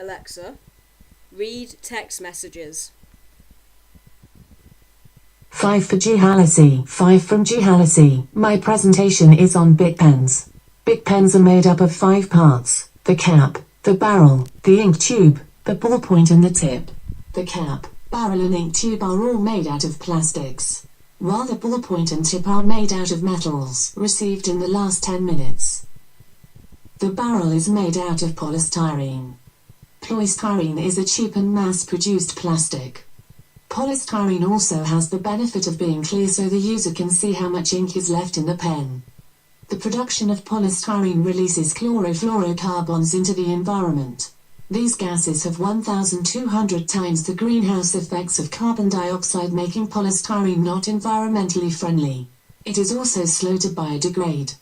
Alexa, read text messages. 5 for Jealousy. 5 from Jealousy. My presentation is on Bic pens. Bic pens are made up of 5 parts: the cap, the barrel, the ink tube, the ballpoint and the tip. The cap, barrel and ink tube are all made out of plastics, while the ballpoint and tip are made out of metals. Received in the last 10 minutes. The barrel is made out of polystyrene. Polystyrene is a cheap and mass-produced plastic. Polystyrene also has the benefit of being clear so the user can see how much ink is left in the pen. The production of polystyrene releases chlorofluorocarbons into the environment. These gases have 1,200 times the greenhouse effects of carbon dioxide, making polystyrene not environmentally friendly. It is also slow to biodegrade.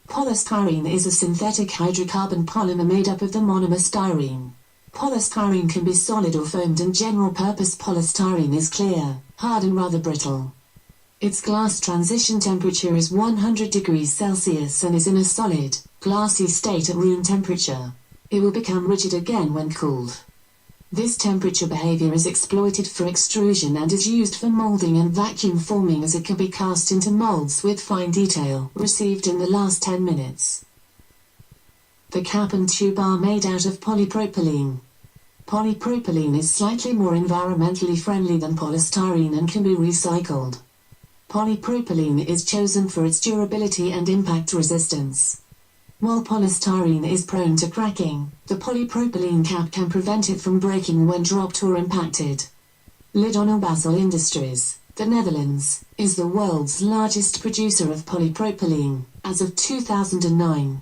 Polystyrene is a synthetic hydrocarbon polymer made up of the monomer styrene. Polystyrene can be solid or foamed, and general-purpose polystyrene is clear, hard and rather brittle. Its glass transition temperature is 100 degrees Celsius and is in a solid, glassy state at room temperature. It will become rigid again when cooled. This temperature behavior is exploited for extrusion and is used for molding and vacuum forming, as it can be cast into molds with fine detail. Received in the last 10 minutes. The cap and tube are made out of polypropylene. Polypropylene is slightly more environmentally friendly than polystyrene and can be recycled. Polypropylene is chosen for its durability and impact resistance. While polystyrene is prone to cracking, the polypropylene cap can prevent it from breaking when dropped or impacted. Lidon Basel Industries, the Netherlands, is the world's largest producer of polypropylene, as of 2009.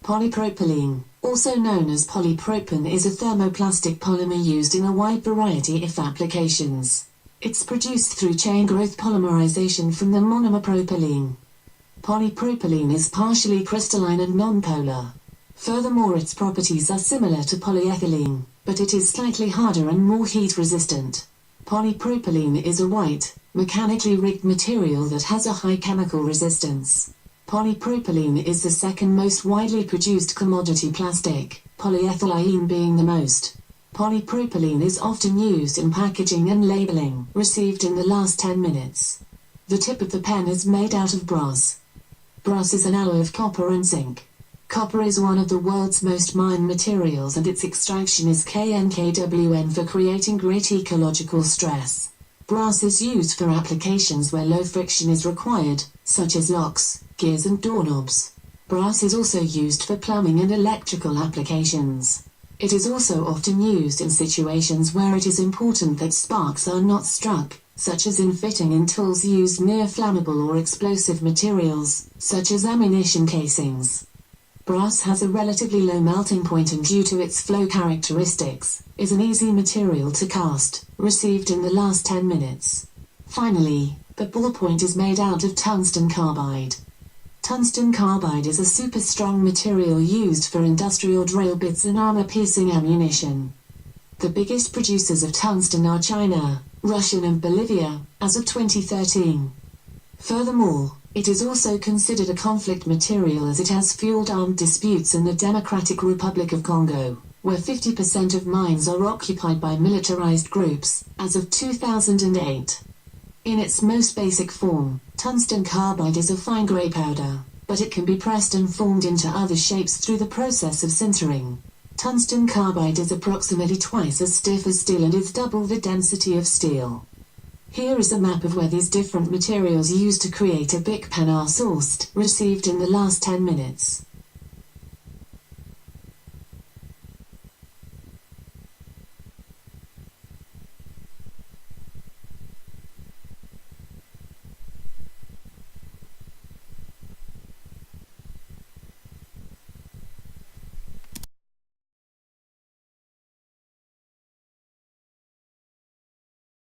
Polypropylene, also known as polypropene, is a thermoplastic polymer used in a wide variety of applications. It's produced through chain growth polymerization from the monomer propylene. Polypropylene is partially crystalline and nonpolar. Furthermore, its properties are similar to polyethylene, but it is slightly harder and more heat resistant. Polypropylene is a white, mechanically rigged material that has a high chemical resistance. Polypropylene is the second most widely produced commodity plastic, polyethylene being the most. Polypropylene is often used in packaging and labeling. Received in the last 10 minutes. The tip of the pen is made out of brass. Brass is an alloy of copper and zinc. Copper is one of the world's most mined materials, and its extraction is KNKWN for creating great ecological stress. Brass is used for applications where low friction is required, such as locks, gears and doorknobs. Brass is also used for plumbing and electrical applications. It is also often used in situations where it is important that sparks are not struck, such as in fitting in tools used near flammable or explosive materials, such as ammunition casings. Brass has a relatively low melting point and, due to its flow characteristics, is an easy material to cast. Received in the last 10 minutes. Finally, the ballpoint is made out of tungsten carbide. Tungsten carbide is a super strong material used for industrial drill bits and armor-piercing ammunition. The biggest producers of tungsten are China, Russia and Bolivia, as of 2013. Furthermore, it is also considered a conflict material, as it has fueled armed disputes in the Democratic Republic of Congo, where 50% of mines are occupied by militarized groups, as of 2008. In its most basic form, tungsten carbide is a fine gray powder, but it can be pressed and formed into other shapes through the process of sintering. Tungsten carbide is approximately twice as stiff as steel and is double the density of steel. Here is a map of where these different materials used to create a Bic pen are sourced. Received in the last 10 minutes.